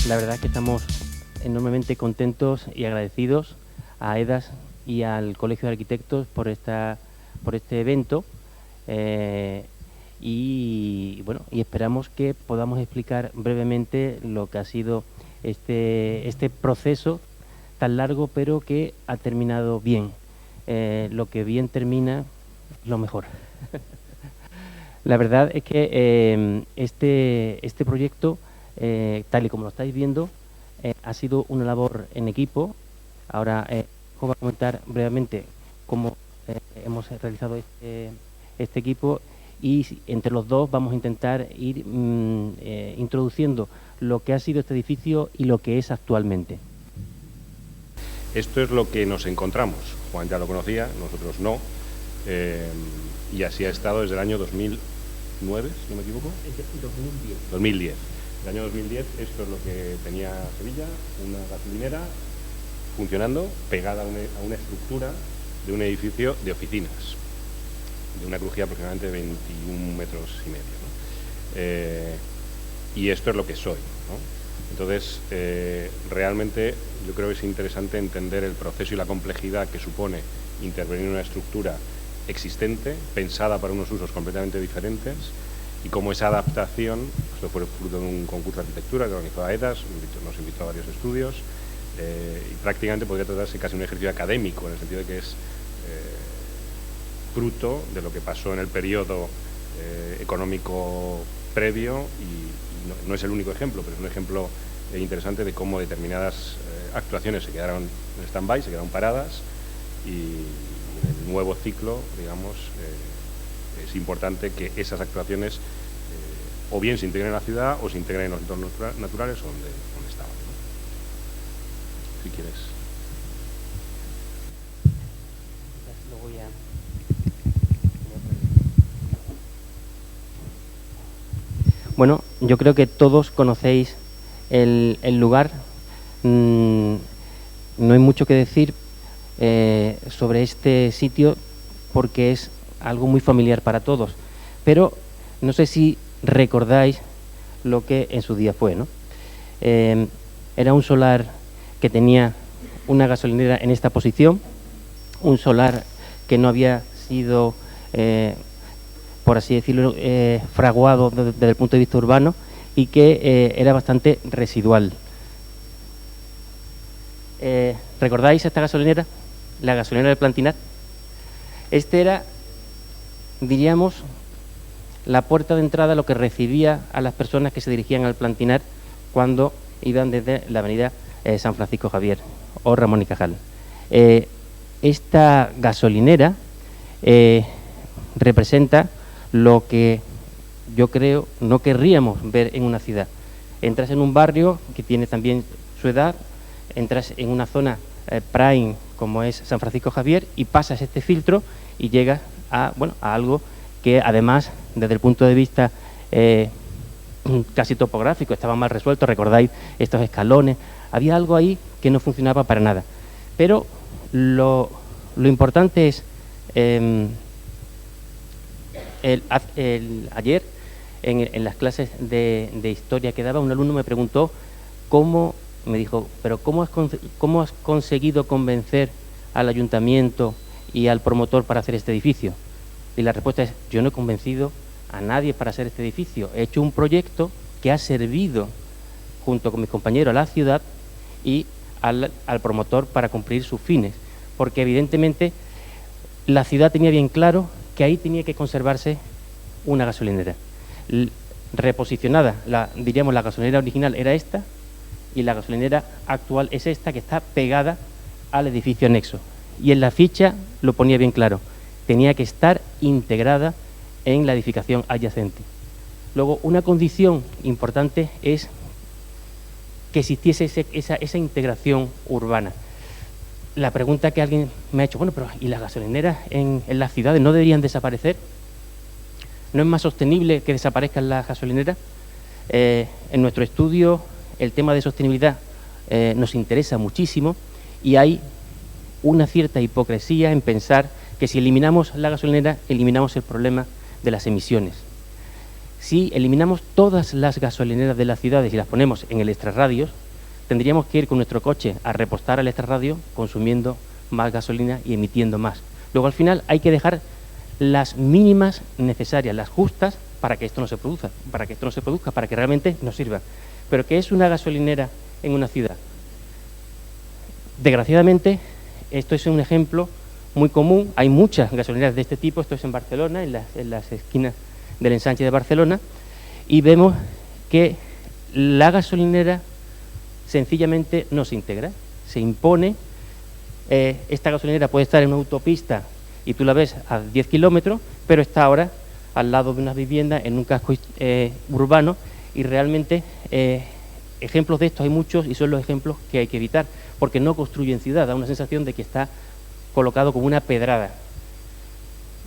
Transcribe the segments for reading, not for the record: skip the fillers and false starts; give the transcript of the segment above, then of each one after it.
La verdad es que estamos enormemente contentos y agradecidos a EDAS y al Colegio de Arquitectos por este evento y esperamos que podamos explicar brevemente lo que ha sido este proceso tan largo, pero que ha terminado bien. Lo que bien termina, lo mejor. La verdad es que este proyecto, tal y como lo estáis viendo, ha sido una labor en equipo. Ahora os voy a comentar brevemente cómo hemos realizado este equipo, y entre los dos vamos a intentar ir introduciendo lo que ha sido este edificio y lo que es actualmente. Esto es lo que nos encontramos. Juan ya lo conocía, nosotros no, y así ha estado desde el año 2009, si no me equivoco. 2010. El año 2010 esto es lo que tenía Sevilla, una gasolinera funcionando pegada a una estructura de un edificio de oficinas, de una crujía aproximadamente de 21 metros y medio, ¿no? Y esto es lo que soy, ¿no? Entonces, realmente yo creo que es interesante entender el proceso y la complejidad que supone intervenir en una estructura existente, pensada para unos usos completamente diferentes, y cómo esa adaptación, esto fue fruto de un concurso de arquitectura que organizó EDAS, nos invitó a varios estudios, y prácticamente podría tratarse casi un ejercicio académico, en el sentido de que es fruto de lo que pasó en el periodo económico previo, y no es el único ejemplo, pero es un ejemplo interesante de cómo determinadas actuaciones se quedaron en stand-by, se quedaron paradas, y en el nuevo ciclo, digamos, es importante que esas actuaciones o bien se integren en la ciudad o se integren en los entornos naturales donde estaban, ¿no? Si quieres. Bueno, yo creo que todos conocéis el lugar. No hay mucho que decir sobre este sitio porque es algo muy familiar para todos, pero no sé si recordáis lo que en su día fue, ¿no? Era un solar que tenía una gasolinera en esta posición, un solar que no había sido, por así decirlo, fraguado desde el punto de vista urbano, y que era bastante residual. ¿Recordáis esta gasolinera? La gasolinera del Plantinar. Este era, diríamos, la puerta de entrada, lo que recibía a las personas que se dirigían al Plantinar cuando iban desde la avenida San Francisco Javier o Ramón y Cajal. Esta gasolinera representa lo que yo creo no querríamos ver en una ciudad. Entras en un barrio que tiene también su edad, entras en una zona prime como es San Francisco Javier y pasas este filtro y llegas a algo que además desde el punto de vista casi topográfico estaba mal resuelto. Recordáis estos escalones, había algo ahí que no funcionaba para nada, pero lo importante es ayer en las clases de historia que daba, un alumno me preguntó me dijo, pero ¿cómo has conseguido convencer al ayuntamiento y al promotor para hacer este edificio? Y la respuesta es, yo no he convencido a nadie para hacer este edificio. He hecho un proyecto que ha servido, junto con mis compañeros, a la ciudad y al promotor para cumplir sus fines. Porque evidentemente la ciudad tenía bien claro que ahí tenía que conservarse una gasolinera. Reposicionada, diríamos la gasolinera original era esta, y la gasolinera actual es esta, que está pegada al edificio anexo. Y en la ficha lo ponía bien claro, tenía que estar integrada en la edificación adyacente. Luego, una condición importante es que existiese esa integración urbana. La pregunta que alguien me ha hecho, bueno, pero ¿y las gasolineras en las ciudades no deberían desaparecer? ¿No es más sostenible que desaparezcan las gasolineras? En nuestro estudio el tema de sostenibilidad nos interesa muchísimo, y hay una cierta hipocresía en pensar que si eliminamos la gasolinera, eliminamos el problema de las emisiones. Si eliminamos todas las gasolineras de las ciudades y las ponemos en el extrarradios, tendríamos que ir con nuestro coche a repostar al extrarradio, consumiendo más gasolina y emitiendo más. Luego, al final, hay que dejar las mínimas necesarias, las justas, para que esto no se produzca, para que realmente nos sirva. Pero ¿qué es una gasolinera en una ciudad? Desgraciadamente, esto es un ejemplo muy común. Hay muchas gasolineras de este tipo. Esto es en Barcelona, en las esquinas del ensanche de Barcelona, y vemos que la gasolinera sencillamente no se integra, se impone. Esta gasolinera puede estar en una autopista y tú la ves a 10 kilómetros, pero está ahora al lado de unas viviendas en un casco urbano, y realmente ejemplos de estos hay muchos, y son los ejemplos que hay que evitar, porque no construyen ciudad, da una sensación de que está colocado como una pedrada.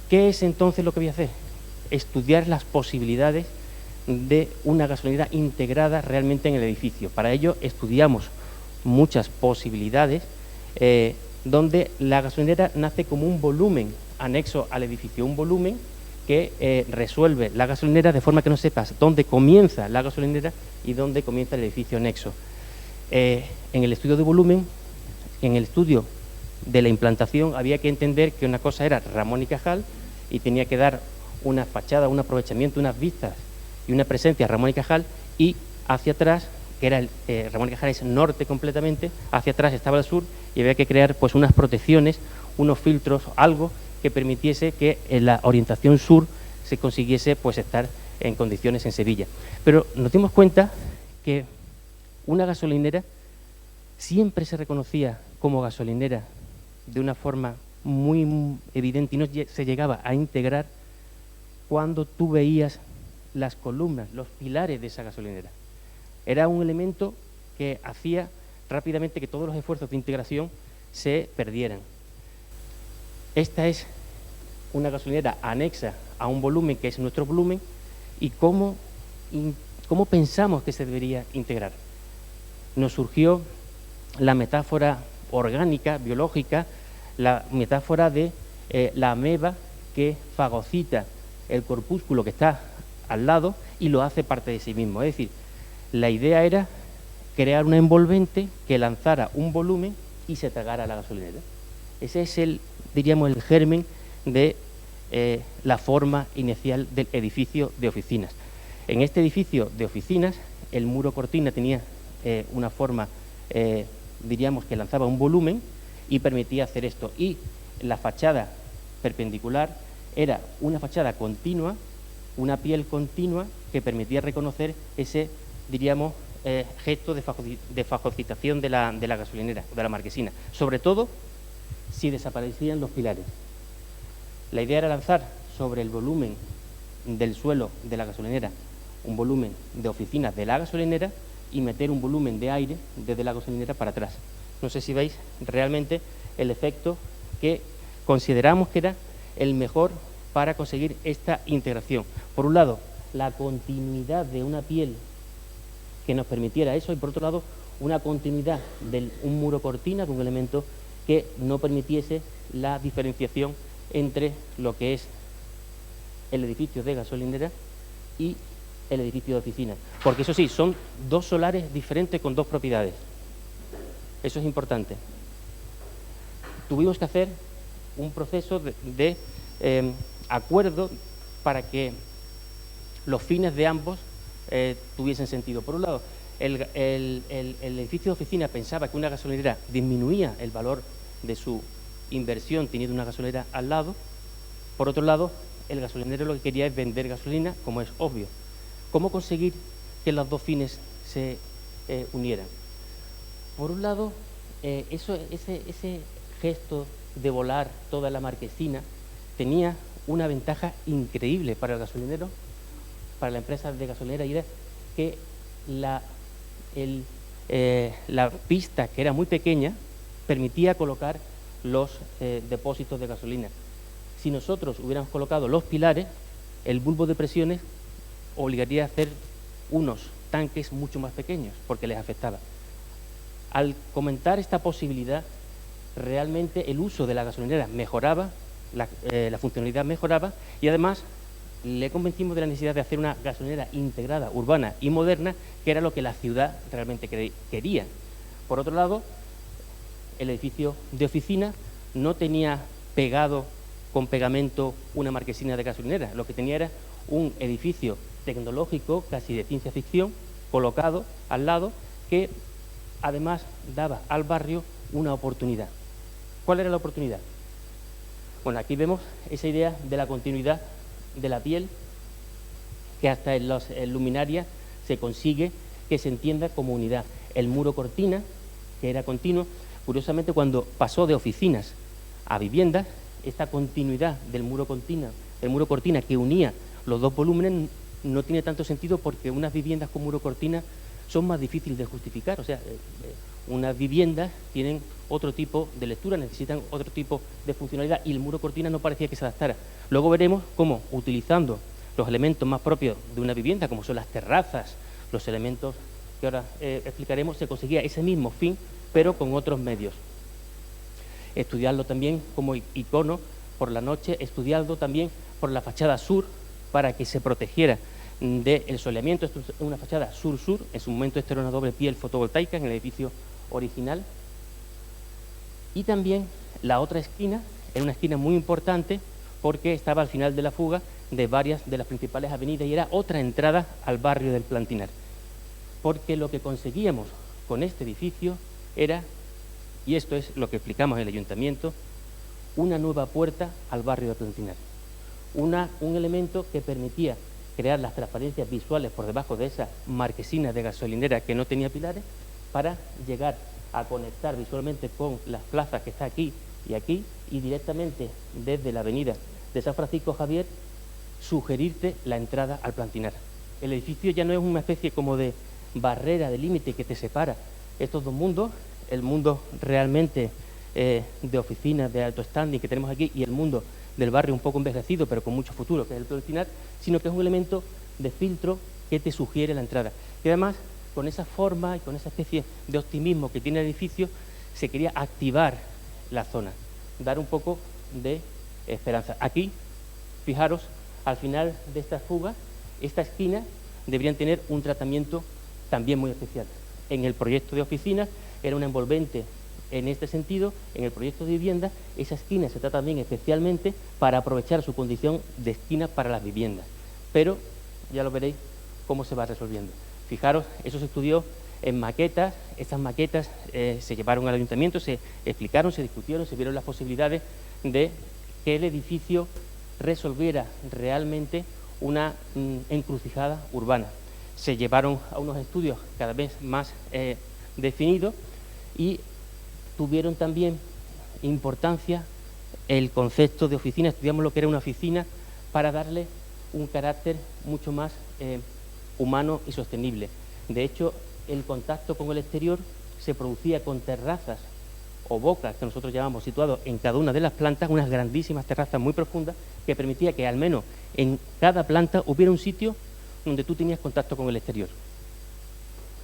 ¿Qué es entonces lo que voy a hacer? Estudiar las posibilidades de una gasolinera integrada realmente en el edificio. Para ello estudiamos muchas posibilidades donde la gasolinera nace como un volumen anexo al edificio, un volumen que resuelve la gasolinera de forma que no sepas dónde comienza la gasolinera y dónde comienza el edificio anexo. En el estudio de volumen, en el estudio de la implantación, había que entender que una cosa era Ramón y Cajal y tenía que dar una fachada, un aprovechamiento, unas vistas y una presencia Ramón y Cajal, y hacia atrás, que era Ramón y Cajal es norte completamente, hacia atrás estaba el sur, y había que crear pues unas protecciones, unos filtros, algo que permitiese que en la orientación sur se consiguiese pues estar en condiciones en Sevilla. Pero nos dimos cuenta que una gasolinera siempre se reconocía como gasolinera de una forma muy evidente y no se llegaba a integrar cuando tú veías las columnas, los pilares de esa gasolinera. Era un elemento que hacía rápidamente que todos los esfuerzos de integración se perdieran. Esta es una gasolinera anexa a un volumen que es nuestro volumen, y cómo pensamos que se debería integrar. Nos surgió la metáfora orgánica, biológica, la metáfora de la ameba que fagocita el corpúsculo que está al lado y lo hace parte de sí mismo. Es decir, la idea era crear una envolvente que lanzara un volumen y se tragara la gasolinera. Ese es el germen de la forma inicial del edificio de oficinas. En este edificio de oficinas, el muro cortina tenía una forma, que lanzaba un volumen y permitía hacer esto. Y la fachada perpendicular era una fachada continua, una piel continua que permitía reconocer ese, gesto de fagocitación de la gasolinera, de la marquesina, sobre todo si desaparecían los pilares. La idea era lanzar sobre el volumen del suelo de la gasolinera un volumen de oficinas de la gasolinera y meter un volumen de aire desde la gasolinera para atrás. No sé si veis realmente el efecto que consideramos que era el mejor para conseguir esta integración. Por un lado, la continuidad de una piel que nos permitiera eso, y por otro lado, una continuidad de un muro cortina, de un elemento que no permitiese la diferenciación entre lo que es el edificio de gasolinera y el edificio de oficina. Porque eso sí, son dos solares diferentes con dos propiedades. Eso es importante. Tuvimos que hacer un proceso de acuerdo para que los fines de ambos tuviesen sentido. Por un lado, el edificio de oficina pensaba que una gasolinera disminuía el valor de su inversión teniendo una gasolinera al lado. Por otro lado, el gasolinero lo que quería es vender gasolina, como es obvio. ¿Cómo conseguir que los dos fines se unieran? Por un lado, ese gesto de volar toda la marquesina tenía una ventaja increíble para el gasolinero, para la empresa de gasolinera, y era que la pista, que era muy pequeña, permitía colocar los depósitos de gasolina. Si nosotros hubiéramos colocado los pilares, el bulbo de presiones obligaría a hacer unos tanques mucho más pequeños, porque les afectaba. Al comentar esta posibilidad, realmente el uso de la gasolinera mejoraba, la funcionalidad mejoraba, y además le convencimos de la necesidad de hacer una gasolinera integrada, urbana y moderna, que era lo que la ciudad realmente quería. Por otro lado, el edificio de oficina no tenía pegado con pegamento una marquesina de gasolinera, lo que tenía era un edificio tecnológico, casi de ciencia ficción, colocado al lado, que además daba al barrio una oportunidad. ¿Cuál era la oportunidad? Bueno, aquí vemos esa idea de la continuidad de la piel, que hasta en las luminarias se consigue que se entienda como unidad. El muro cortina, que era continuo, curiosamente cuando pasó de oficinas a viviendas, esta continuidad del muro cortina que unía los dos volúmenes no tiene tanto sentido, porque unas viviendas con muro cortina son más difíciles de justificar. O sea, unas viviendas tienen otro tipo de lectura, necesitan otro tipo de funcionalidad, y el muro cortina no parecía que se adaptara. Luego veremos cómo, utilizando los elementos más propios de una vivienda, como son las terrazas, los elementos que ahora explicaremos, se conseguía ese mismo fin, pero con otros medios. Estudiarlo también como icono por la noche, estudiarlo también por la fachada sur, para que se protegiera del soleamiento. Esto es una fachada sur-sur, en su momento esto era una doble piel fotovoltaica en el edificio original. Y también la otra esquina, era una esquina muy importante, porque estaba al final de la fuga de varias de las principales avenidas y era otra entrada al barrio del Plantinar. Porque lo que conseguíamos con este edificio era, y esto es lo que explicamos en el ayuntamiento, una nueva puerta al barrio del Plantinar. Un elemento que permitía crear las transparencias visuales por debajo de esa marquesina de gasolinera que no tenía pilares, para llegar a conectar visualmente con las plazas que está aquí, y directamente desde la avenida de San Francisco Javier sugerirte la entrada al Plantinar. El edificio ya no es una especie como de barrera de límite que te separa estos dos mundos, el mundo realmente de oficinas de alto standing que tenemos aquí y el mundo del barrio un poco envejecido pero con mucho futuro, que es el Plantinar, sino que es un elemento de filtro que te sugiere la entrada. Y además, con esa forma y con esa especie de optimismo que tiene el edificio, se quería activar la zona, dar un poco de esperanza. Aquí, fijaros, al final de esta fuga, esta esquina deberían tener un tratamiento también muy especial. En el proyecto de oficinas era un envolvente en este sentido. En el proyecto de vivienda, esa esquina se trata también especialmente para aprovechar su condición de esquina para las viviendas. Pero ya lo veréis cómo se va resolviendo. Fijaros, eso se estudió en maquetas. Estas maquetas se llevaron al ayuntamiento, se explicaron, se discutieron, se vieron las posibilidades de que el edificio resolviera realmente una encrucijada urbana. Se llevaron a unos estudios cada vez más definidos y tuvieron también importancia el concepto de oficina. Estudiamos lo que era una oficina para darle un carácter mucho más humano y sostenible. De hecho, el contacto con el exterior se producía con terrazas o bocas, que nosotros llamamos, situados en cada una de las plantas, unas grandísimas terrazas muy profundas, que permitía que al menos en cada planta hubiera un sitio donde tú tenías contacto con el exterior.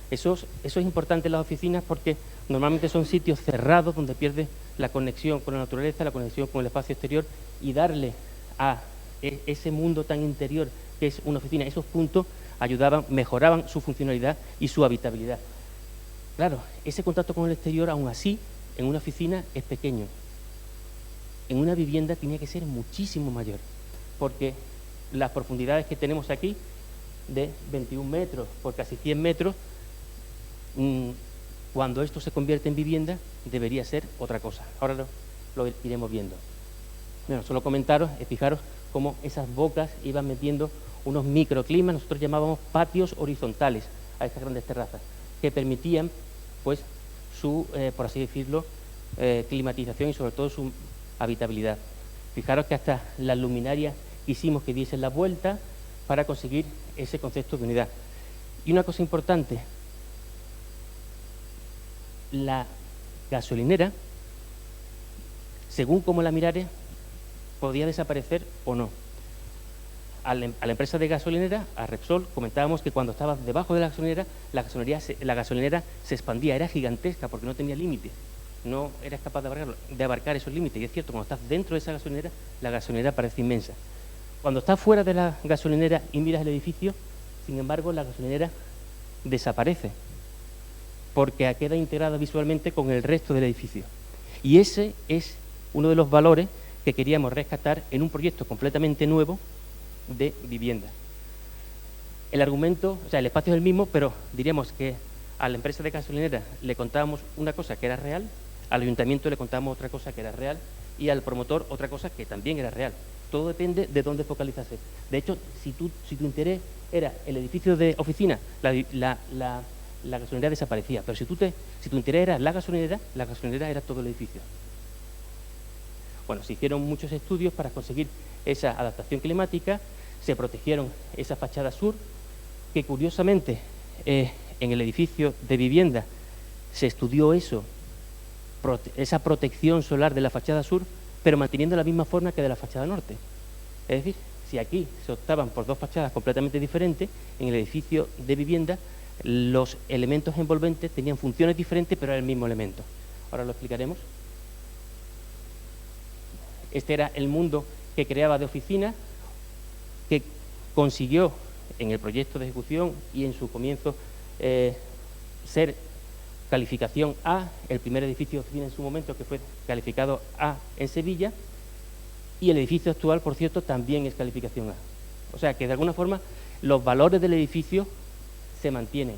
Eso es importante en las oficinas, porque normalmente son sitios cerrados donde pierdes la conexión con la naturaleza, la conexión con el espacio exterior, y darle a ese mundo tan interior que es una oficina, esos puntos ayudaban, mejoraban su funcionalidad y su habitabilidad. Claro, ese contacto con el exterior, aún así, en una oficina es pequeño. En una vivienda tenía que ser muchísimo mayor, porque las profundidades que tenemos aquí, de 21 metros por casi 100 metros, cuando esto se convierte en vivienda, debería ser otra cosa. Ahora lo iremos viendo. Bueno, solo comentaros, fijaros cómo esas bocas iban metiendo unos microclimas, nosotros llamábamos patios horizontales a estas grandes terrazas, que permitían, pues, su, por así decirlo, climatización y sobre todo su habitabilidad. Fijaros que hasta las luminarias quisimos que diesen la vuelta para conseguir ese concepto de unidad. Y una cosa importante, la gasolinera, según cómo la mirares, podía desaparecer o no. A la empresa de gasolinera, a Repsol, comentábamos que cuando estabas debajo de la gasolinera se expandía, era gigantesca porque no tenía límite, no eras capaz de abarcar esos límites. Y es cierto, cuando estás dentro de esa gasolinera, la gasolinera parece inmensa. Cuando estás fuera de la gasolinera y miras el edificio, sin embargo, la gasolinera desaparece, porque queda integrada visualmente con el resto del edificio. Y ese es uno de los valores que queríamos rescatar en un proyecto completamente nuevo de vivienda. El argumento, o sea, el espacio es el mismo, pero diríamos que a la empresa de gasolinera le contábamos una cosa que era real, al ayuntamiento le contábamos otra cosa que era real y al promotor otra cosa que también era real. Todo depende de dónde focalizarse. De hecho, si tu interés era el edificio de oficina, la gasolinera desaparecía. Pero si tu interés era la gasolinera era todo el edificio. Bueno, se hicieron muchos estudios para conseguir esa adaptación climática, se protegieron esa fachada sur, que curiosamente en el edificio de vivienda se estudió esa protección solar de la fachada sur, pero manteniendo la misma forma que de la fachada norte. Es decir, si aquí se optaban por dos fachadas completamente diferentes, en el edificio de vivienda los elementos envolventes tenían funciones diferentes, pero era el mismo elemento. Ahora lo explicaremos. Este era el mundo que creaba de oficina, que consiguió en el proyecto de ejecución y en su comienzo ser calificación A, el primer edificio de oficina en su momento que fue calificado A en Sevilla, y el edificio actual, por cierto, también es calificación A. O sea que de alguna forma los valores del edificio se mantienen.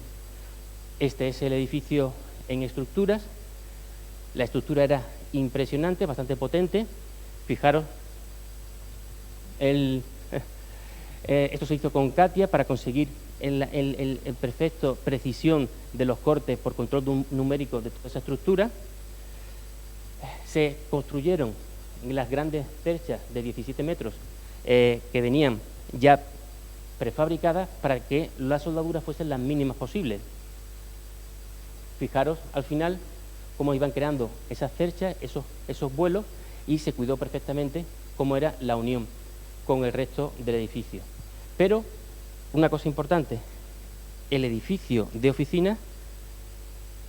Este es el edificio en estructuras. La estructura era impresionante, bastante potente. Fijaros, esto se hizo con Katia para conseguir el perfecto precisión de los cortes por control numérico de toda esa estructura. Se construyeron las grandes cerchas de 17 metros que venían ya prefabricadas para que las soldaduras fuesen las mínimas posibles. Fijaros al final cómo iban creando esas cerchas, esos vuelos, y se cuidó perfectamente cómo era la unión con el resto del edificio. Pero una cosa importante, el edificio de oficina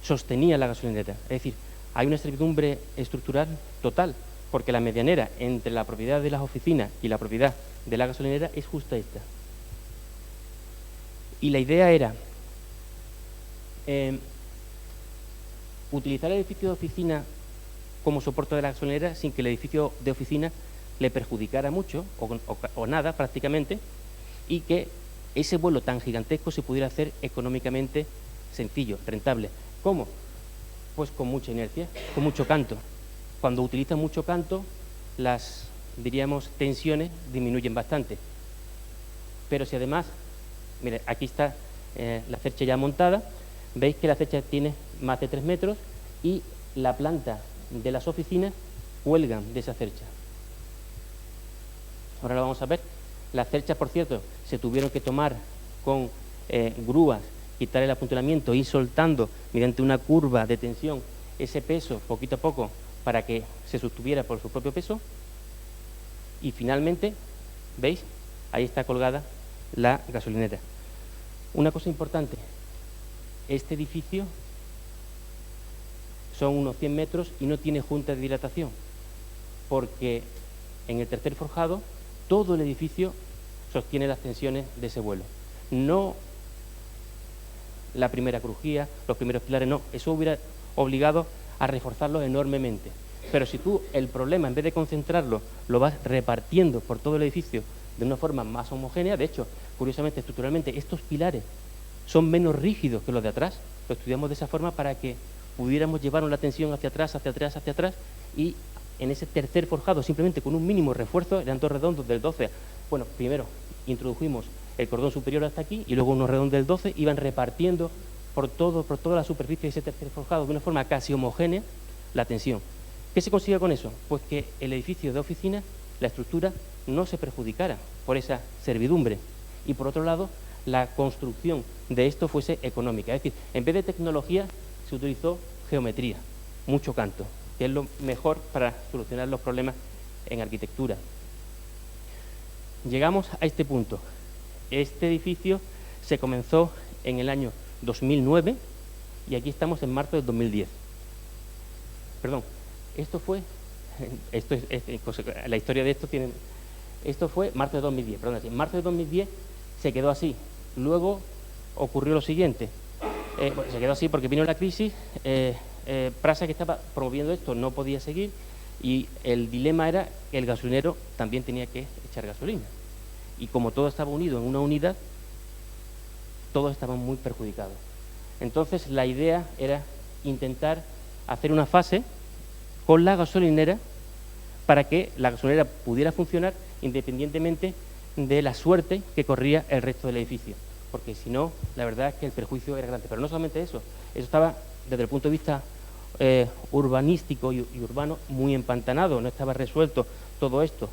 sostenía la gasolinera, es decir, hay una servidumbre estructural total, porque la medianera entre la propiedad de las oficinas y la propiedad de la gasolinera es justo esta. Y la idea era utilizar el edificio de oficina como soporte de la gasolinera sin que el edificio de oficina le perjudicara mucho o nada prácticamente, y que ese vuelo tan gigantesco se pudiera hacer económicamente sencillo, rentable. ¿Cómo? Pues con mucha inercia, con mucho canto. Cuando utilizan mucho canto, las, diríamos, tensiones disminuyen bastante. Pero si además, mire, aquí está la cercha ya montada, veis que la cercha tiene más de 3 metros y la planta de las oficinas cuelgan de esa cercha. Ahora lo vamos a ver. Las cerchas, por cierto, se tuvieron que tomar con grúas, quitar el apuntalamiento, ir soltando mediante una curva de tensión ese peso poquito a poco para que se sostuviera por su propio peso. Y finalmente, ¿veis? Ahí está colgada la gasolinera. Una cosa importante, este edificio son unos 100 metros y no tiene junta de dilatación, porque en el tercer forjado todo el edificio sostiene las tensiones de ese vuelo. No la primera crujía, los primeros pilares, no. Eso hubiera obligado a reforzarlo enormemente. Pero si tú el problema, en vez de concentrarlo, lo vas repartiendo por todo el edificio de una forma más homogénea, de hecho, curiosamente, estructuralmente, estos pilares son menos rígidos que los de atrás. Lo estudiamos de esa forma para que pudiéramos llevar la tensión hacia atrás, y en ese tercer forjado, simplemente con un mínimo refuerzo, eran dos redondos del 12. Bueno, primero introdujimos el cordón superior hasta aquí y luego unos redondos del 12, iban repartiendo por toda la superficie de ese tercer forjado de una forma casi homogénea la tensión. ¿Qué se consigue con eso? Pues que el edificio de oficina, la estructura, no se perjudicara por esa servidumbre, y por otro lado, la construcción de esto fuese económica. Es decir, en vez de tecnología, se utilizó geometría, mucho canto, que es lo mejor para solucionar los problemas en arquitectura. Llegamos a este punto. Este edificio se comenzó en el año 2009 y aquí estamos en marzo del 2010. Perdón, la historia de esto tiene Esto fue marzo de 2010, perdón, en marzo de 2010 se quedó así. Luego ocurrió lo siguiente. Bueno, se quedó así porque vino la crisis. Prasa, que estaba promoviendo esto, no podía seguir y el dilema era que el gasolinero también tenía que echar gasolina. Y como todo estaba unido en una unidad, todos estaban muy perjudicados. Entonces la idea era intentar hacer una fase con la gasolinera para que la gasolinera pudiera funcionar independientemente de la suerte que corría el resto del edificio. Porque si no, la verdad es que el perjuicio era grande. Pero no solamente eso estaba desde el punto de vista urbanístico y urbano muy empantanado, no estaba resuelto todo esto.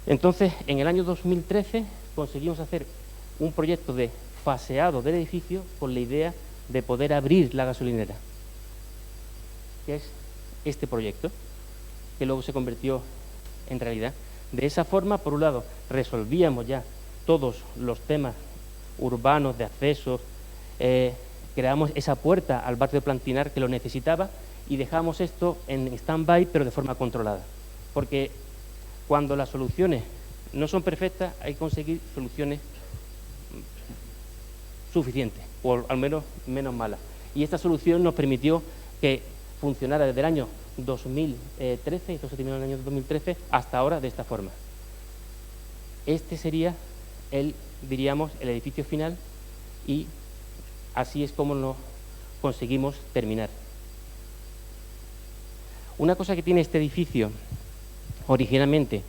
Entonces, en el año 2013 conseguimos hacer un proyecto de faseado del edificio con la idea de poder abrir la gasolinera, que es este proyecto, que luego se convirtió en realidad. De esa forma, por un lado, resolvíamos ya todos los temas urbanos de accesos, creamos esa puerta al barrio de Plantinar que lo necesitaba y dejamos esto en stand-by, pero de forma controlada. Porque cuando las soluciones no son perfectas, hay que conseguir soluciones suficientes, o al menos menos malas. Y esta solución nos permitió que funcionara desde el año 2013, esto se terminó en el año 2013, hasta ahora de esta forma. Este sería diríamos, el edificio final y así es como lo conseguimos terminar. Una cosa que tiene este edificio originalmente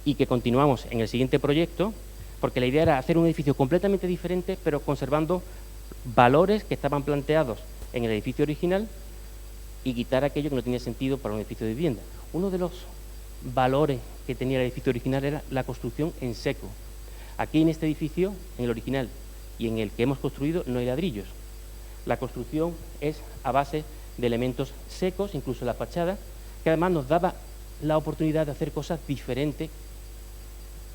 y que continuamos en el siguiente proyecto, porque la idea era hacer un edificio completamente diferente, pero conservando valores que estaban planteados en el edificio original y quitar aquello que no tenía sentido para un edificio de vivienda. Uno de los valores que tenía el edificio original era la construcción en seco. Aquí en este edificio, en el original y en el que hemos construido, no hay ladrillos. La construcción es a base de elementos secos, incluso la fachada, que además nos daba la oportunidad de hacer cosas diferentes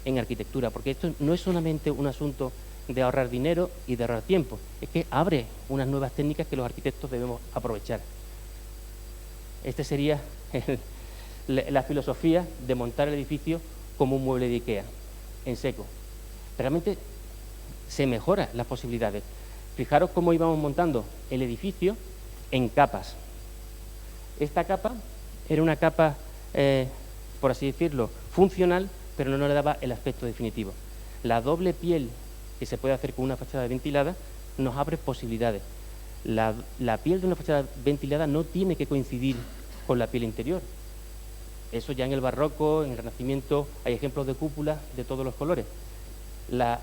en arquitectura, porque esto no es solamente un asunto de ahorrar dinero y de ahorrar tiempo, es que abre unas nuevas técnicas que los arquitectos debemos aprovechar. Esta sería la filosofía de montar el edificio como un mueble de IKEA, en seco. Realmente se mejoran las posibilidades. Fijaros cómo íbamos montando el edificio en capas. Esta capa era una capa, por así decirlo, funcional, pero no le daba el aspecto definitivo. La doble piel que se puede hacer con una fachada ventilada nos abre posibilidades. La piel de una fachada ventilada no tiene que coincidir con la piel interior. Eso ya en el barroco, en el Renacimiento, hay ejemplos de cúpulas de todos los colores. La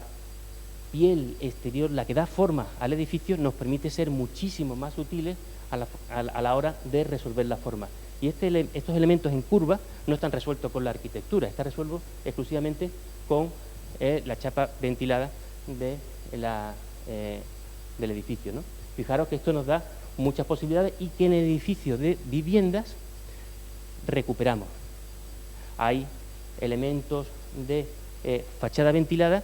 piel exterior, la que da forma al edificio, nos permite ser muchísimo más sutiles a la hora de resolver la forma. Y estos elementos en curva no están resueltos con la arquitectura, está resuelto exclusivamente con la chapa ventilada del edificio, ¿no? Fijaros que esto nos da muchas posibilidades y que en el edificio de viviendas recuperamos. Hay elementos de fachada ventilada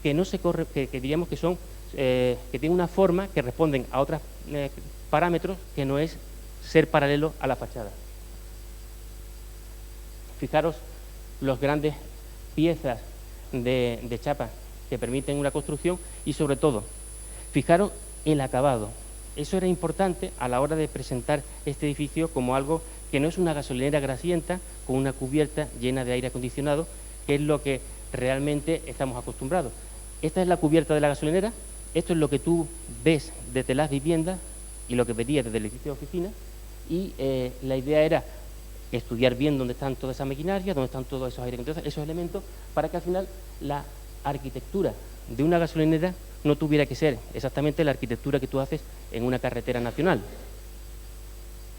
que no se corre, que diríamos que son que tienen una forma que responden a otros parámetros que no es ser paralelo a la fachada. Fijaros los grandes piezas de chapa que permiten una construcción y sobre todo, fijaros el acabado. Eso era importante a la hora de presentar este edificio como algo que no es una gasolinera grasienta con una cubierta llena de aire acondicionado, que es lo que realmente estamos acostumbrados. Esta es la cubierta de la gasolinera, esto es lo que tú ves desde las viviendas y lo que verías desde el edificio de oficina, y la idea era estudiar bien dónde están todas esas maquinarias, dónde están todos esos aire acondicionados, esos elementos, para que al final la arquitectura de una gasolinera no tuviera que ser exactamente la arquitectura que tú haces en una carretera nacional.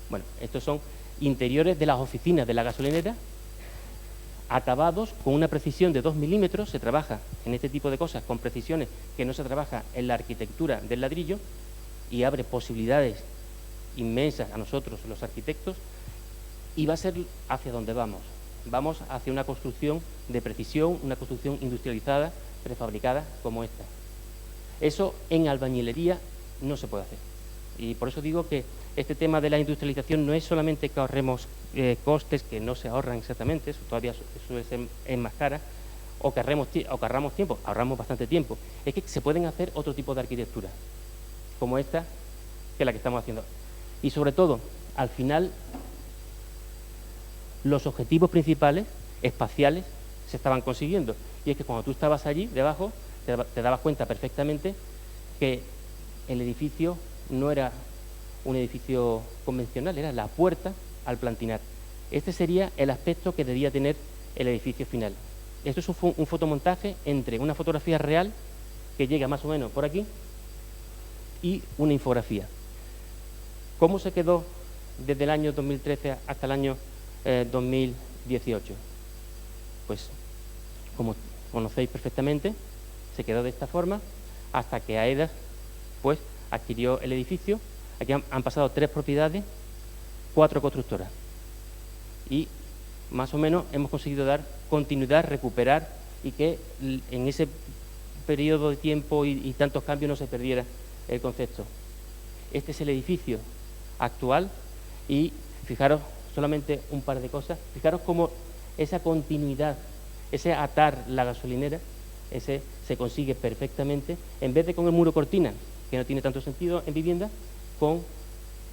Bueno, estos son interiores de las oficinas de la gasolinera, acabados con una precisión de 2 milímetros. Se trabaja en este tipo de cosas con precisiones que no se trabaja en la arquitectura del ladrillo y abre posibilidades inmensas a nosotros, los arquitectos, y va a ser hacia donde vamos. Vamos hacia una construcción de precisión, una construcción industrializada, prefabricada como esta. Eso en albañilería no se puede hacer. Y por eso digo que este tema de la industrialización no es solamente que ahorremos costes, que no se ahorran exactamente, eso todavía suele ser más cara, o que ahorramos tiempo, ahorramos bastante tiempo. Es que se pueden hacer otro tipo de arquitectura, como esta, que es la que estamos haciendo. Y sobre todo, al final, los objetivos principales, espaciales, se estaban consiguiendo. Y es que cuando tú estabas allí, debajo, te dabas cuenta perfectamente que el edificio no era un edificio convencional, era la puerta al plantinar. Este sería el aspecto que debía tener el edificio final. Esto es un fotomontaje entre una fotografía real, que llega más o menos por aquí, y una infografía. ¿Cómo se quedó desde el año 2013 hasta el año 2018? Pues, como conocéis perfectamente, se quedó de esta forma hasta que AEDAS pues adquirió el edificio. Aquí han pasado 3 propiedades, 4 constructoras. Y más o menos hemos conseguido dar continuidad, recuperar y que en ese periodo de tiempo y tantos cambios no se perdiera el concepto. Este es el edificio actual y fijaros solamente un par de cosas. Fijaros cómo esa continuidad, ese atar la gasolinera, ese se consigue perfectamente, en vez de con el muro cortina, que no tiene tanto sentido en vivienda, con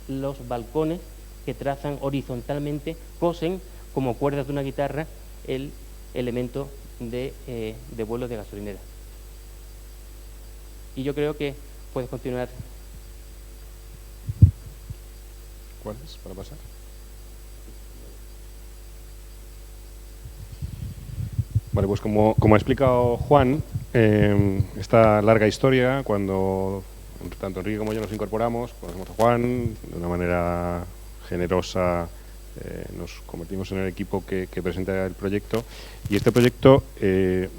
los balcones que trazan horizontalmente, cosen como cuerdas de una guitarra el elemento de vuelo de gasolinera. Y yo creo que puedes continuar. ¿Cuál es para pasar? Vale, pues como ha explicado Juan, esta larga historia, cuando tanto Enrique como yo nos incorporamos, conocemos a Juan de una manera generosa, nos convertimos en el equipo que presenta el proyecto, y este proyecto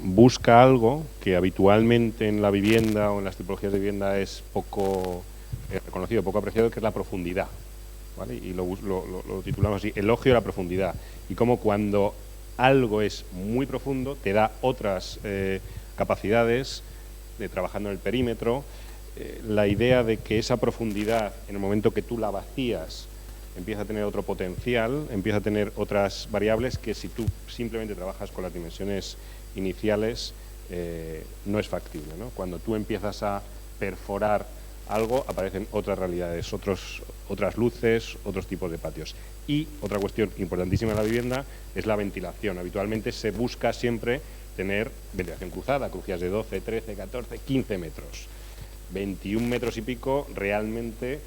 busca algo que habitualmente en la vivienda o en las tipologías de vivienda es poco reconocido, poco apreciado, que es la profundidad, ¿vale? Y lo titulamos así, elogio a la profundidad, y como cuando algo es muy profundo te da otras capacidades de trabajando en el perímetro, la idea de que esa profundidad, en el momento que tú la vacías, empieza a tener otro potencial, empieza a tener otras variables que si tú simplemente trabajas con las dimensiones iniciales no es factible, ¿no? Cuando tú empiezas a perforar algo, aparecen otras realidades, otras luces, otros tipos de patios. Y otra cuestión importantísima en la vivienda es la ventilación. Habitualmente se busca siempre tener ventilación cruzada, crujías de 12, 13, 14, 15 metros. 21 metros y pico realmente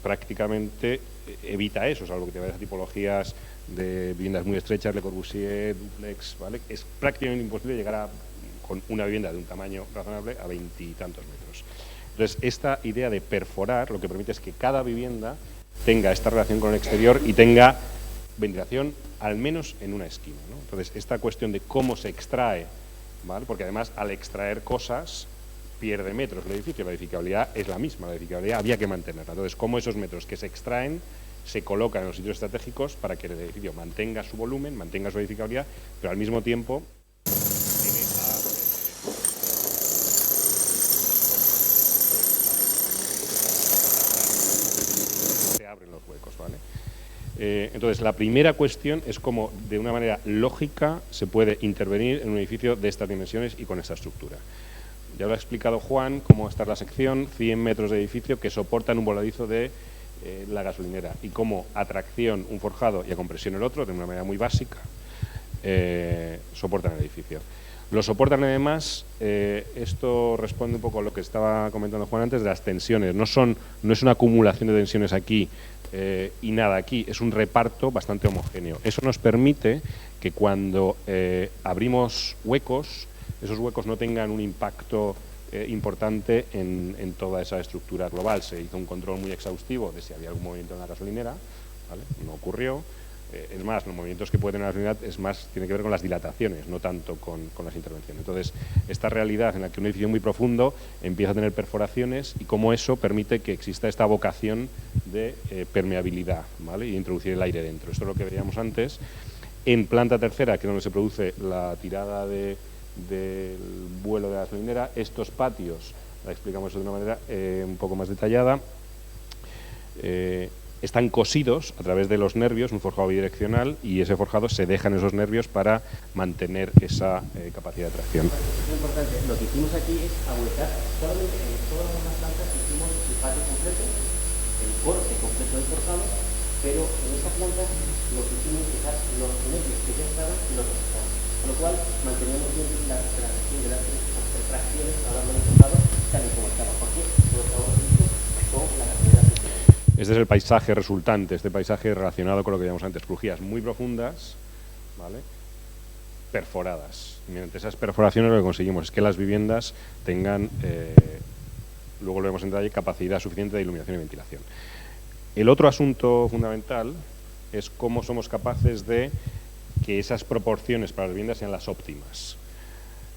prácticamente evita eso, salvo que te vayas a tipologías de viviendas muy estrechas, Le Corbusier, duplex, ¿vale? Es prácticamente imposible llegar con una vivienda de un tamaño razonable a 20 y tantos metros. Entonces, esta idea de perforar lo que permite es que cada vivienda tenga esta relación con el exterior y tenga ventilación al menos en una esquina, ¿no? Entonces, esta cuestión de cómo se extrae, ¿vale? Porque además al extraer cosas pierde metros el edificio, la edificabilidad es la misma, la edificabilidad había que mantenerla. Entonces, cómo esos metros que se extraen se colocan en los sitios estratégicos para que el edificio mantenga su volumen, mantenga su edificabilidad, pero al mismo tiempo se abren los huecos, ¿vale? Entonces, la primera cuestión es cómo, de una manera lógica, se puede intervenir en un edificio de estas dimensiones y con esta estructura. Ya lo ha explicado Juan, cómo está la sección, 100 metros de edificio que soportan un voladizo de la gasolinera y cómo a tracción un forjado y a compresión el otro, de una manera muy básica, soportan el edificio. Lo soportan además, esto responde un poco a lo que estaba comentando Juan antes, de las tensiones. No es una acumulación de tensiones aquí y nada aquí, es un reparto bastante homogéneo. Eso nos permite que cuando abrimos huecos, esos huecos no tengan un impacto importante en toda esa estructura global. Se hizo un control muy exhaustivo de si había algún movimiento en la gasolinera, ¿vale? No ocurrió. Es más, los movimientos que puede tener la gasolinera tiene que ver con las dilataciones, no tanto con las intervenciones. Entonces, esta realidad en la que un edificio muy profundo empieza a tener perforaciones y cómo eso permite que exista esta vocación de permeabilidad, ¿vale? Y introducir el aire dentro. Esto es lo que veíamos antes. En planta tercera, que es donde se produce la tirada del vuelo de la gasolinera, estos patios, la explicamos de una manera un poco más detallada. están cosidos a través de los nervios, un forjado bidireccional, y ese forjado se deja en esos nervios para mantener esa capacidad de tracción. Es importante. Lo que hicimos aquí es ahuecar solamente en todas las plantas que hicimos el patio completo, el corte completo del forjado, pero en esta planta lo que hicimos es dejar los nervios que ya estaban y los reforzados. Con lo cual manteníamos siempre la tracción de las retracciones a lo largo del forjado tal y como estaba, porque todo estaba listo con la cantidad de. Este es el paisaje resultante, este paisaje relacionado con lo que llamamos antes, crujías muy profundas, ¿vale?, perforadas. Y mediante esas perforaciones lo que conseguimos es que las viviendas tengan, luego lo vemos en detalle, capacidad suficiente de iluminación y ventilación. El otro asunto fundamental es cómo somos capaces de que esas proporciones para las viviendas sean las óptimas.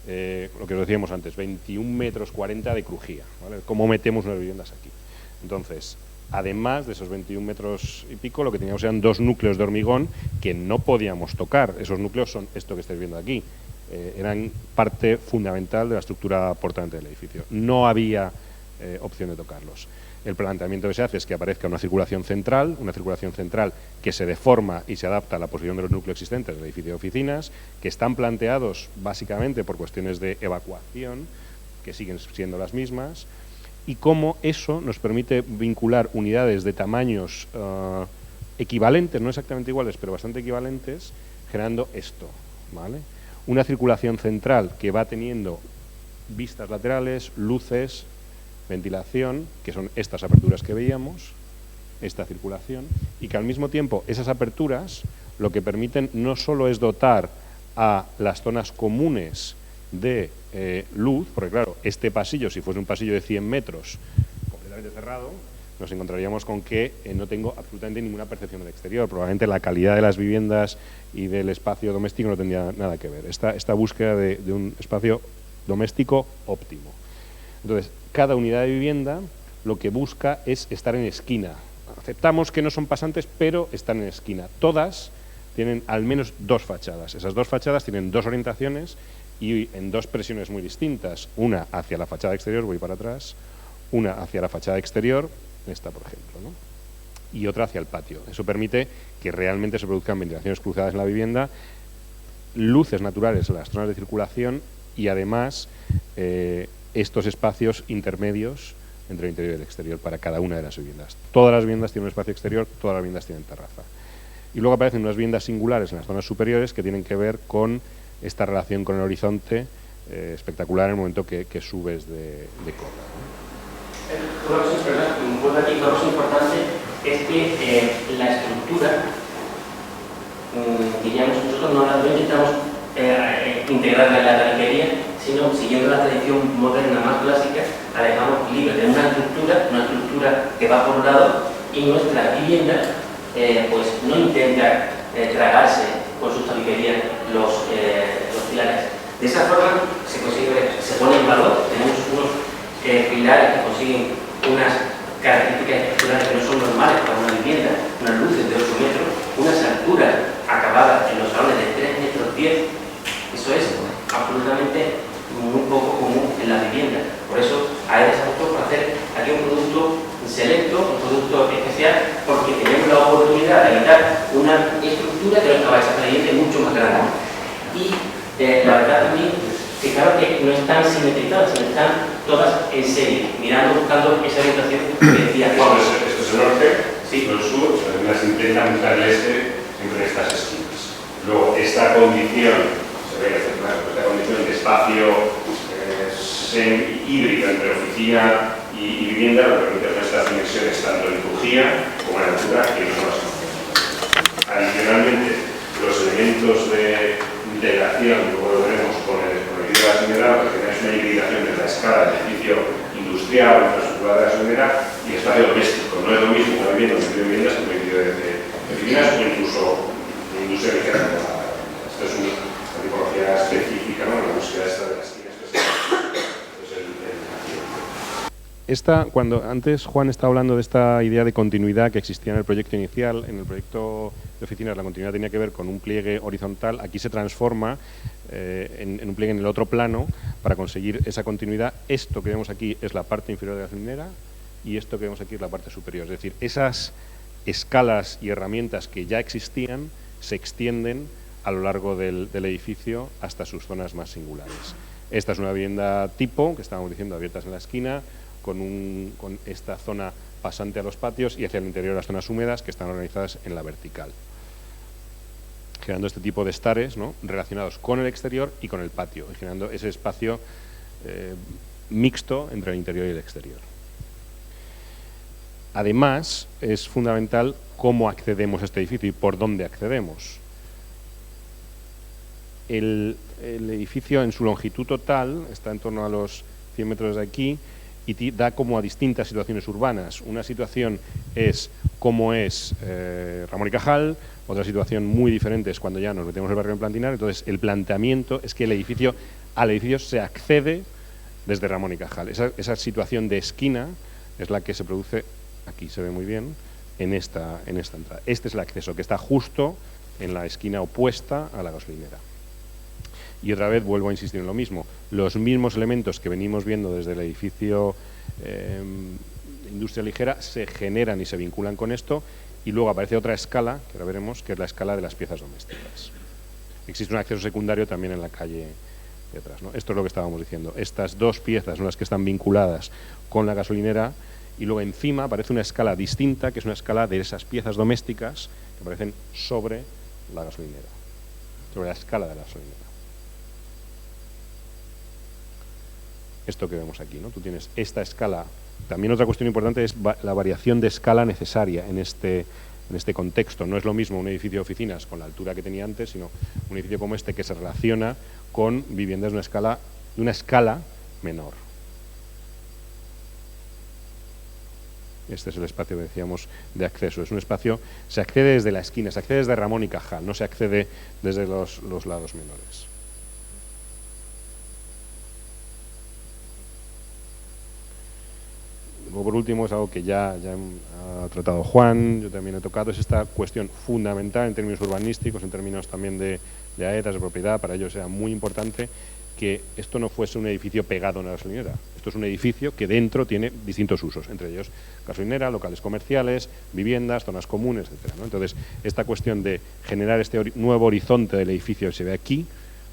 Lo que os decíamos antes, 21 metros 40 de crujía, ¿vale? ¿Cómo metemos unas viviendas aquí? Entonces, además de esos 21 metros y pico, lo que teníamos eran 2 núcleos de hormigón que no podíamos tocar. Esos núcleos son esto que estáis viendo aquí. Eran parte fundamental de la estructura portante del edificio. No había opción de tocarlos. El planteamiento que se hace es que aparezca una circulación central que se deforma y se adapta a la posición de los núcleos existentes del edificio de oficinas, que están planteados básicamente por cuestiones de evacuación, que siguen siendo las mismas, y cómo eso nos permite vincular unidades de tamaños equivalentes, no exactamente iguales, pero bastante equivalentes, generando esto, ¿vale? Una circulación central que va teniendo vistas laterales, luces, ventilación, que son estas aperturas que veíamos, esta circulación, y que al mismo tiempo esas aperturas lo que permiten no solo es dotar a las zonas comunes de luz, porque claro, este pasillo, si fuese un pasillo de 100 metros completamente cerrado, nos encontraríamos con que no tengo absolutamente ninguna percepción del exterior. Probablemente la calidad de las viviendas y del espacio doméstico no tendría nada que ver. Esta búsqueda de un espacio doméstico óptimo. Entonces, cada unidad de vivienda lo que busca es estar en esquina. Aceptamos que no son pasantes, pero están en esquina. Todas tienen al menos 2 fachadas. Esas 2 fachadas tienen 2 orientaciones y en 2 presiones muy distintas. Una hacia la fachada exterior, voy para atrás, una hacia la fachada exterior, esta por ejemplo, ¿no?, y otra hacia el patio. Eso permite que realmente se produzcan ventilaciones cruzadas en la vivienda, luces naturales en las zonas de circulación y además estos espacios intermedios entre el interior y el exterior para cada una de las viviendas. Todas las viviendas tienen un espacio exterior, todas las viviendas tienen terraza. Y luego aparecen unas viviendas singulares en las zonas superiores que tienen que ver con esta relación con el horizonte espectacular en el momento que subes de cola, ¿no? Una cosa importante es que la estructura, diríamos, nosotros no intentamos integrarla en la tarifería, sino siguiendo la tradición moderna más clásica, la dejamos libre de una estructura que va por un lado, y nuestra vivienda pues no intenta tragarse con sus tariferías los pilares. De esa forma se pone en valor, tenemos unos pilares que consiguen unas características estructurales que no son normales para una vivienda, unas luces de 8 metros, unas alturas acabadas en los salones de 3 metros 10, eso es absolutamente muy poco común en las viviendas. Por eso hay desafíos para hacer aquí un producto selecto, un producto especial, porque tenemos la oportunidad de evitar una estructura que nuestra base saliente mucho más grande. Y la verdad también, fijaros que no están simetrizadas, sino están todas en serie, mirando, buscando esa orientación que decía. Bueno, esto es el norte, sí, el sur, las intentan buscar el este siempre en estas esquinas. Luego, esta condición, se ve esta condición de espacio híbrido entre oficina y vivienda, lo que permite estas dimensiones tanto en crujía como en altura, que no son las condiciones. Adicionalmente, los elementos de integración, luego lo veremos con el edificio de la gasolinera, porque tenéis una hibridación de la escala del edificio industrial, infraestructura de la gasolinera y el espacio doméstico. No es lo mismo una vivienda, un edificio de viviendas que un edificio de oficinas o incluso de industria ligera. Esto es una tipología específica, ¿no?, la búsqueda esta de las esquinas. Cuando antes Juan estaba hablando de esta idea de continuidad que existía en el proyecto inicial, en el proyecto de oficinas la continuidad tenía que ver con un pliegue horizontal, aquí se transforma en un pliegue en el otro plano para conseguir esa continuidad. Esto que vemos aquí es la parte inferior de la gasolinera, y esto que vemos aquí es la parte superior. Es decir, esas escalas y herramientas que ya existían se extienden a lo largo del edificio hasta sus zonas más singulares. Esta es una vivienda tipo, que estábamos diciendo, abiertas en la esquina, con esta zona pasante a los patios y hacia el interior las zonas húmedas que están organizadas en la vertical, generando este tipo de estares, ¿no?, relacionados con el exterior y con el patio, y generando ese espacio mixto entre el interior y el exterior. Además, es fundamental cómo accedemos a este edificio y por dónde accedemos. El edificio en su longitud total está en torno a los 100 metros de aquí y da como a distintas situaciones urbanas. Una situación es cómo es Ramón y Cajal, otra situación muy diferente es cuando ya nos metemos en el barrio en Plantinar. Entonces, el planteamiento es que al edificio se accede desde Ramón y Cajal. Esa situación de esquina es la que se produce, aquí se ve muy bien, en esta entrada. Este es el acceso, que está justo en la esquina opuesta a la gasolinera. Y otra vez vuelvo a insistir en lo mismo. Los mismos elementos que venimos viendo desde el edificio de industria ligera se generan y se vinculan con esto, y luego aparece otra escala, que ahora veremos, que es la escala de las piezas domésticas. Existe un acceso secundario también en la calle detrás, ¿no? Esto es lo que estábamos diciendo. Estas dos piezas son las que están vinculadas con la gasolinera, y luego encima aparece una escala distinta, que es una escala de esas piezas domésticas que aparecen sobre la gasolinera, sobre la escala de la gasolinera. Esto que vemos aquí, ¿no? Tú tienes esta escala. También otra cuestión importante es la variación de escala necesaria en este contexto. No es lo mismo un edificio de oficinas con la altura que tenía antes, sino un edificio como este que se relaciona con viviendas de una escala menor. Este es el espacio que decíamos de acceso. Es un espacio, se accede desde la esquina, se accede desde Ramón y Cajal, no se accede desde los lados menores. Luego, por último, es algo que ya ha tratado Juan, yo también he tocado, es esta cuestión fundamental en términos urbanísticos, en términos también de AETAS, de propiedad. Para ellos era muy importante que esto no fuese un edificio pegado a una gasolinera. Esto es un edificio que dentro tiene distintos usos, entre ellos gasolinera, locales comerciales, viviendas, zonas comunes, etcétera, ¿no? Entonces, esta cuestión de generar este nuevo horizonte del edificio que se ve aquí,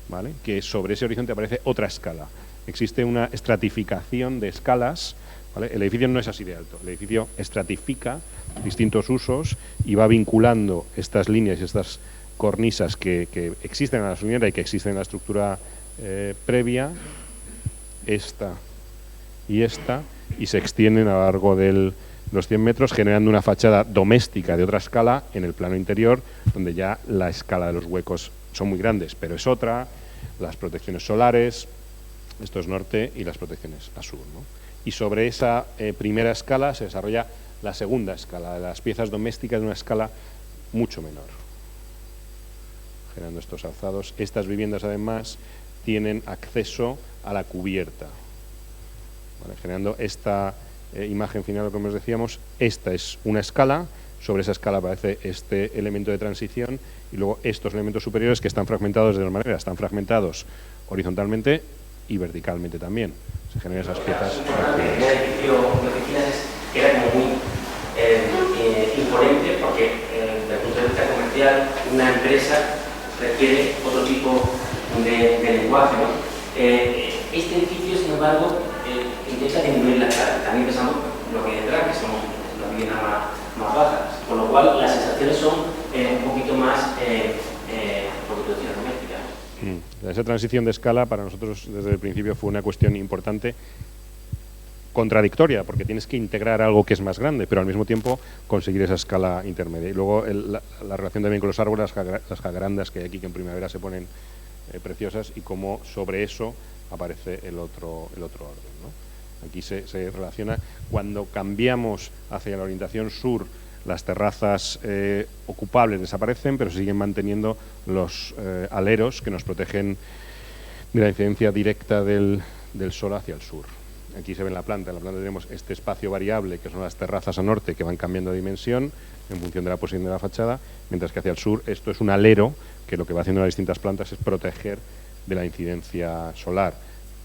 ¿vale?, que sobre ese horizonte aparece otra escala. Existe una estratificación de escalas, ¿vale? El edificio no es así de alto, el edificio estratifica distintos usos y va vinculando estas líneas y estas cornisas que existen en la gasolinera y que existen en la estructura previa, esta y esta, y se extienden a lo largo de los 100 metros, generando una fachada doméstica de otra escala en el plano interior, donde ya la escala de los huecos son muy grandes, pero es otra, las protecciones solares, esto es norte, y las protecciones a sur, ¿no? Y sobre esa primera escala se desarrolla la segunda escala, de las piezas domésticas de una escala mucho menor, generando estos alzados. Estas viviendas, además, tienen acceso a la cubierta, ¿vale?, generando esta imagen final, como os decíamos. Esta es una escala, sobre esa escala aparece este elemento de transición, y luego estos elementos superiores que están fragmentados de dos maneras, están fragmentados horizontalmente y verticalmente también. Se generan esas piezas. El edificio de oficinas era como muy imponente, porque desde el punto de vista comercial una empresa requiere otro tipo de lenguaje, ¿no? Este edificio, sin embargo, intenta disminuir la escala. También pensamos lo que hay detrás, que son las viviendas más bajas, con lo cual las sensaciones son un poquito más domésticas. Esa transición de escala para nosotros desde el principio fue una cuestión importante, contradictoria, porque tienes que integrar algo que es más grande, pero al mismo tiempo conseguir esa escala intermedia. Y luego la relación también con los árboles, las jacarandas que hay aquí, que en primavera se ponen preciosas, y cómo sobre eso aparece el otro orden, ¿no? Aquí se relaciona, cuando cambiamos hacia la orientación sur, las terrazas ocupables desaparecen, pero se siguen manteniendo los aleros que nos protegen de la incidencia directa del sol hacia el sur. Aquí se ve en la planta tenemos este espacio variable, que son las terrazas a norte, que van cambiando de dimensión en función de la posición de la fachada, mientras que hacia el sur esto es un alero, que lo que va haciendo las distintas plantas es proteger de la incidencia solar.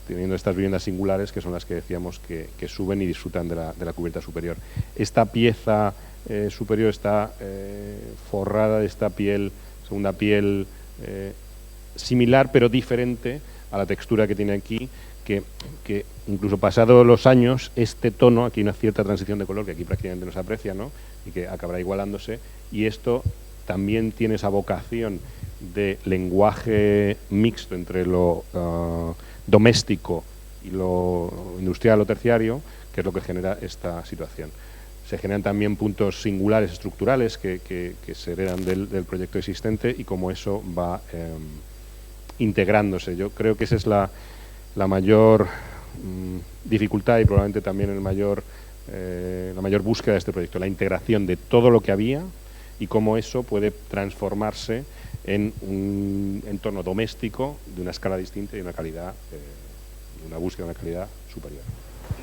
teniendo estas viviendas singulares que son las que decíamos que suben y disfrutan de la cubierta superior. Esta pieza superior está forrada de esta piel, segunda piel similar pero diferente a la textura que tiene aquí, que incluso pasados los años, este tono, aquí hay una cierta transición de color que aquí prácticamente no se aprecia, ¿no? Y que acabará igualándose, y esto también tiene esa vocación de lenguaje mixto entre lo doméstico y lo industrial o terciario, que es lo que genera esta situación. Se generan también puntos singulares estructurales que se heredan del proyecto existente, y como eso va integrándose. Yo creo que esa es la mayor dificultad y probablemente también la mayor búsqueda de este proyecto, la integración de todo lo que había y cómo eso puede transformarse en un entorno doméstico de una escala distinta y una calidad, una búsqueda de una calidad superior.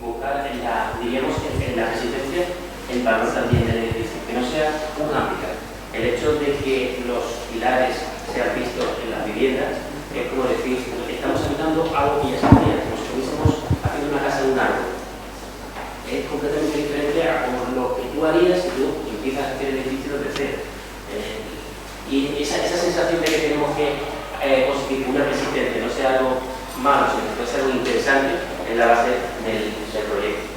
Buscar en la resistencia el valor también del edificio, que no sea un hándicap. El hecho de que los pilares sean vistos en las viviendas es como decir, estamos habitando algo que ya se hacía, como si estuviésemos haciendo una casa de un árbol. Es completamente diferente a como lo que tú harías si tú empiezas a hacer el edificio desde cero. Y esa sensación de que tenemos que constituir una resistencia, no sea algo malo, sino que sea algo interesante, es la base del proyecto.